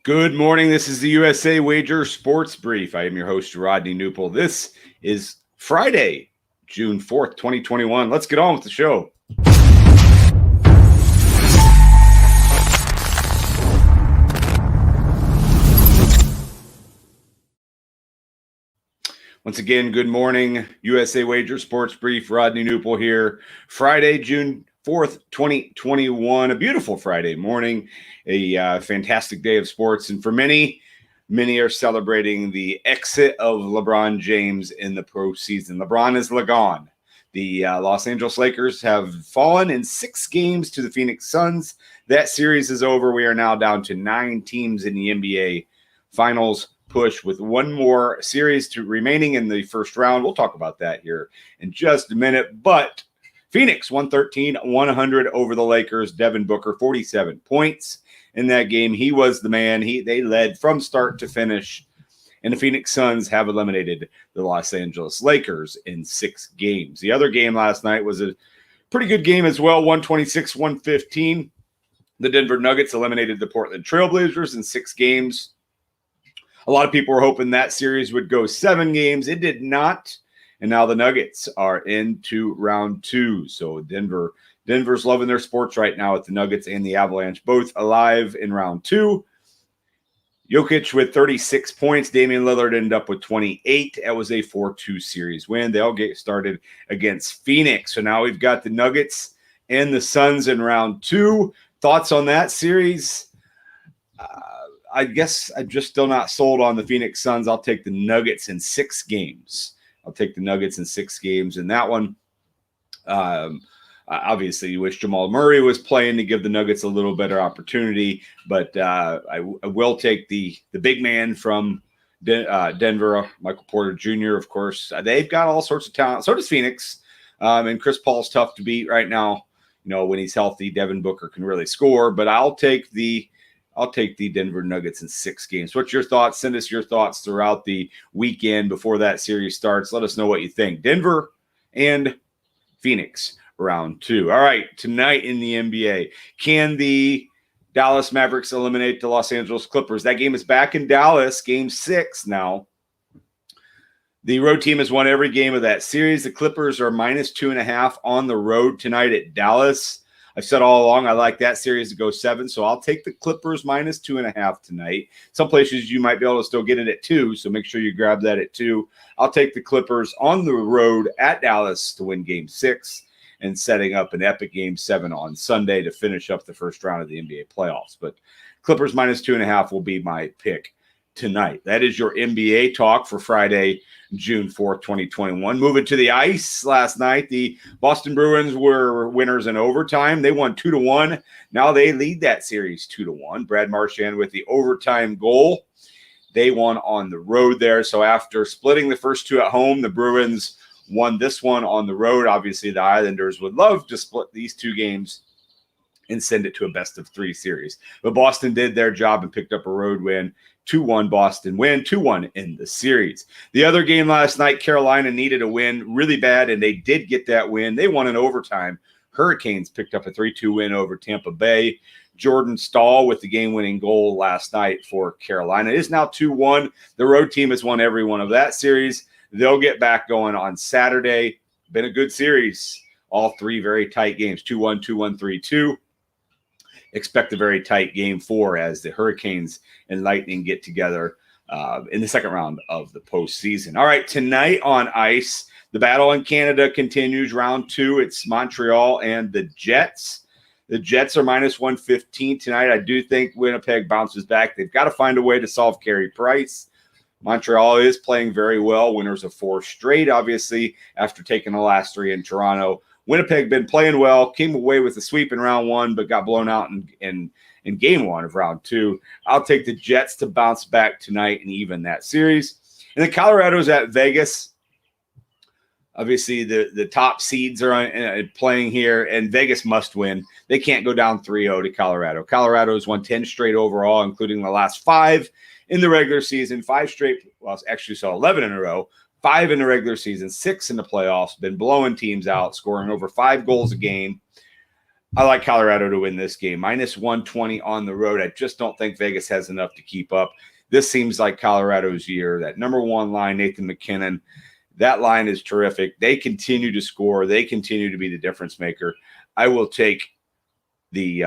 Good morning. This is the USA Wager Sports Brief. I am your host, Rodney Knuppel. This is Friday, June 4th, 2021. Let's get on with the show. Once again, good morning. USA Wager Sports Brief. Rodney Knuppel here. Friday, June 4th, 2021. A beautiful Friday morning. A fantastic day of sports. And for many are celebrating the exit of LeBron James in the postseason. LeBron is LeGone. The Los Angeles Lakers have fallen in 6 games to the Phoenix Suns. That series is over. We are now down to 9 teams in the NBA Finals push with one more series to remaining in the first round. We'll talk about that here in just a minute. But Phoenix 113-100 over the Lakers. Devin Booker, 47 points in that game. He was the man. They led from start to finish. And the Phoenix Suns have eliminated the Los Angeles Lakers in 6 games. The other game last night was a pretty good game as well, 126-115. The Denver Nuggets eliminated the Portland Trailblazers in 6 games. A lot of people were hoping that series would go 7 games. It did not. And now the Nuggets are into round 2. So Denver's loving their sports right now with the Nuggets and the Avalanche, both alive in round 2. Jokic with 36 points. Damian Lillard ended up with 28. That was a 4-2 series win. They'll get started against Phoenix. So now we've got the Nuggets and the Suns in round 2. Thoughts on that series? I guess I'm just still not sold on the Phoenix Suns. I'll take the Nuggets in 6 games. In that one. Obviously, you wish Jamal Murray was playing to give the Nuggets a little better opportunity, but I will take the big man from Denver, Michael Porter Jr., of course. They've got all sorts of talent. So does Phoenix. And Chris Paul's tough to beat right now. You know, when he's healthy, Devin Booker can really score, but I'll take the Denver Nuggets in 6 games. What's your thoughts? Send us your thoughts throughout the weekend before that series starts. Let us know what you think. Denver and Phoenix, round 2. All right, tonight in the NBA, can the Dallas Mavericks eliminate the Los Angeles Clippers? That game is back in Dallas, game 6 now. The road team has won every game of that series. The Clippers are -2.5 on the road tonight at Dallas. I've said all along I like that series to go 7, so I'll take the Clippers -2.5 tonight. Some places you might be able to still get it at 2, so make sure you grab that at 2. I'll take the Clippers on the road at Dallas to win game 6 and setting up an epic game 7 on Sunday to finish up the first round of the NBA playoffs. But Clippers -2.5 will be my pick tonight. That is your NBA talk for Friday, June 4th, 2021. Moving to the ice last night, the Boston Bruins were winners in overtime. They won 2-1. Now they lead that series 2-1. Brad Marchand with the overtime goal. They won on the road there. So after splitting the first 2 at home, the Bruins won this one on the road. Obviously, the Islanders would love to split these 2 games and send it to a best-of-3 series. But Boston did their job and picked up a road win. 2-1 Boston win, 2-1 in the series. The other game last night, Carolina needed a win really bad, and they did get that win. They won in overtime. Hurricanes picked up a 3-2 win over Tampa Bay. Jordan Stahl with the game-winning goal last night for Carolina. It is now 2-1. The road team has won every one of that series. They'll get back going on Saturday. Been a good series. All 3 very tight games, 2-1, 2-1, 3-2. Expect a very tight game 4 as the Hurricanes and Lightning get together in the second round of the postseason. All right, tonight on ice, the battle in Canada continues. Round 2, it's Montreal and the Jets. The Jets are -115 tonight. I do think Winnipeg bounces back. They've got to find a way to solve Carey Price. Montreal is playing very well, winners of 4 straight, obviously, after taking the last 3 in Toronto. Winnipeg been playing well, came away with a sweep in round 1, but got blown out in game 1 of round 2. I'll take the Jets to bounce back tonight and even that series. And then Colorado's at Vegas. Obviously, the top seeds are playing here, and Vegas must win. They can't go down 3-0 to Colorado. Colorado has won 10 straight overall, including the last 5 in the regular season. 5 straight, well, actually, so 11 in a row. 5 in the regular season, 6 in the playoffs, been blowing teams out, scoring over 5 goals a game. I like Colorado to win this game. Minus 120 on the road. I just don't think Vegas has enough to keep up. This seems like Colorado's year. That number one line, Nathan McKinnon, that line is terrific. They continue to score. They continue to be the difference maker. I will take the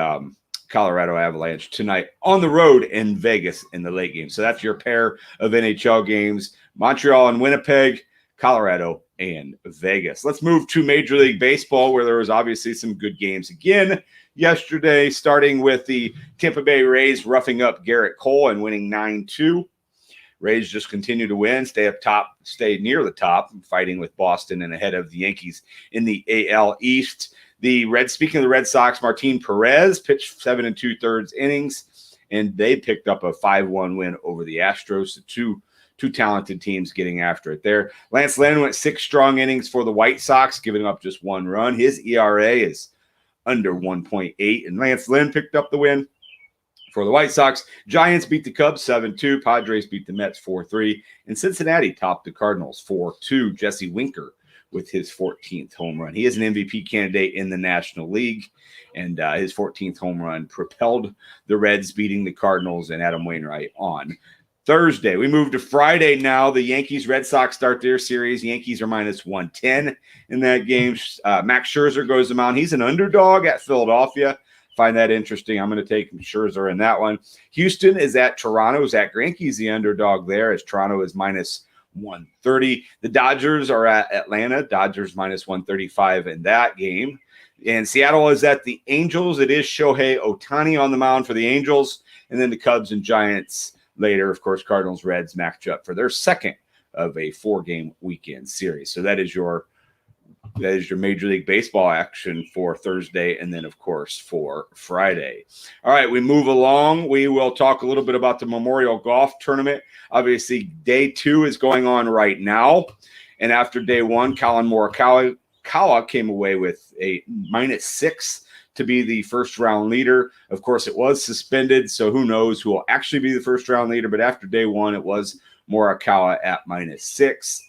Colorado Avalanche tonight on the road in Vegas in the late game. So that's your pair of NHL games. Montreal and Winnipeg, Colorado and Vegas. Let's move to Major League Baseball, where there was obviously some good games again yesterday, starting with the Tampa Bay Rays roughing up Garrett Cole and winning 9-2. Rays just continue to win, stay up top, stay near the top, fighting with Boston and ahead of the Yankees in the AL East. Speaking of the Red Sox, Martin Perez pitched 7 2/3 innings, and they picked up a 5-1 win over the Astros. Two talented teams getting after it there. Lance Lynn went 6 strong innings for the White Sox, giving up just 1 run. His ERA is under 1.8, and Lance Lynn picked up the win for the White Sox. Giants beat the Cubs 7-2. Padres beat the Mets 4-3, and Cincinnati topped the Cardinals 4-2. Jesse Winker with his 14th home run. He is an MVP candidate in the National League, and his 14th home run propelled the Reds beating the Cardinals and Adam Wainwright on Thursday. We move to Friday now. The Yankees-Red Sox start their series. Yankees are minus 110 in that game. Max Scherzer goes to mound. He's an underdog at Philadelphia. Find that interesting. I'm going to take Scherzer in that one. Houston is at Toronto. Zach Greinke's the underdog there, as Toronto is minus 130. The Dodgers are at Atlanta. Dodgers minus 135 in that game. And Seattle is at the Angels. It is Shohei Ohtani on the mound for the Angels. And then the Cubs and Giants later. Of course, Cardinals Reds match up for their second of a 4-game weekend series. So that is your Major League Baseball action for Thursday, and then, of course, for Friday. All right, we move along. We will talk a little bit about the Memorial Golf Tournament. Obviously, day 2 is going on right now, and after day 1, Colin Morikawa came away with a -6 to be the first-round leader. Of course, it was suspended, so who knows who will actually be the first-round leader, but after day 1, it was Morikawa at -6.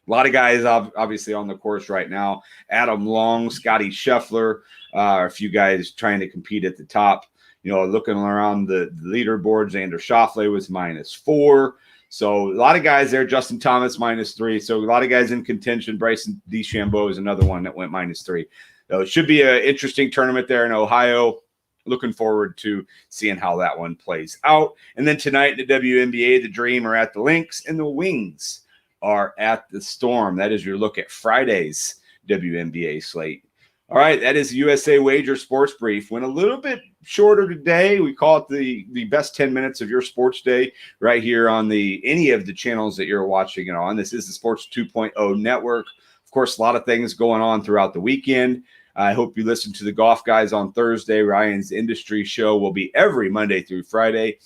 A lot of guys obviously on the course right now. Adam Long, Scotty Scheffler, a few guys trying to compete at the top. You know, looking around the leaderboards, Xander Schauffele was -4. So a lot of guys there. Justin Thomas -3. So a lot of guys in contention. Bryson DeChambeau is another one that went -3. So it should be an interesting tournament there in Ohio. Looking forward to seeing how that one plays out. And then tonight, the WNBA, the Dream are at the Lynx, and the Wings are at the Storm. That is your look at Friday's WNBA slate. All right, that is the USA Wager Sports Brief. Went a little bit shorter today. We call it the best 10 minutes of your sports day right here on any of the channels that you're watching it on. This is the Sports 2.0 Network. Of course, a lot of things going on throughout the weekend. I hope you listen to the Golf Guys on Thursday. Ryan's Industry Show will be every Monday through Friday.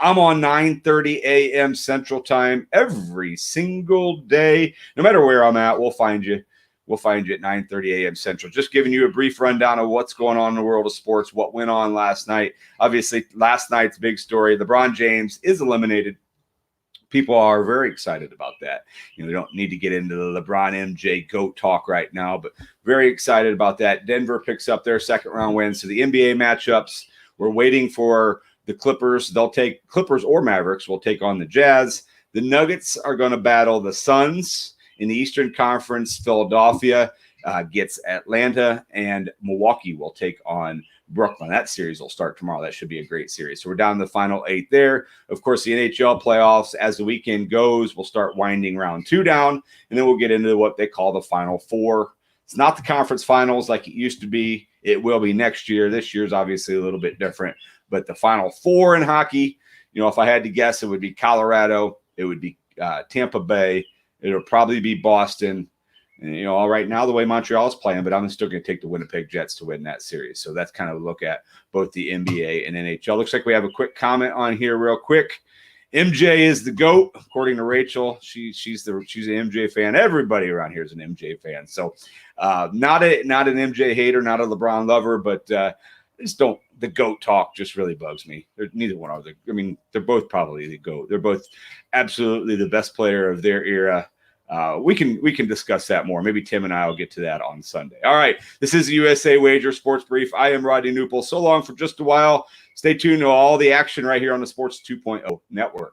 I'm on 9:30 a.m. Central Time every single day. No matter where I'm at, we'll find you. We'll find you at 9:30 a.m. Central. Just giving you a brief rundown of what's going on in the world of sports, what went on last night. Obviously, last night's big story, LeBron James is eliminated. People are very excited about that. You know, we don't need to get into the LeBron MJ GOAT talk right now, but very excited about that. Denver picks up their second-round win. So the NBA matchups, we're waiting for the Clippers. They'll take Clippers or Mavericks will take on the Jazz. The Nuggets are going to battle the Suns in the Eastern Conference. Philadelphia gets Atlanta, and Milwaukee will take on Brooklyn. That series will start tomorrow. That should be a great series. So we're down to the final 8 there. Of course, the NHL playoffs, as the weekend goes, we'll start winding round 2 down, and then we'll get into what they call the final 4. It's not the conference finals like it used to be. It will be next year. This year's obviously a little bit different. But the final 4 in hockey, you know, if I had to guess, it would be Colorado. It would be Tampa Bay. It would probably be Boston. And, you know, right now the way Montreal is playing, but I'm still going to take the Winnipeg Jets to win that series. So that's kind of a look at both the NBA and NHL. Looks like we have a quick comment on here real quick. MJ is the GOAT, according to Rachel. She's an MJ fan. Everybody around here is an MJ fan. So not an MJ hater, not a LeBron lover, but I just don't. The GOAT talk just really bugs me. Neither one are. I mean, they're both probably the GOAT. They're both absolutely the best player of their era. we can discuss that more. Maybe Tim and I will get to that on Sunday. All right, this is the USA Wager Sports Brief. I am Rodney Knuppel. So long for just a while. Stay tuned to all the action right here on the Sports 2.0 Network.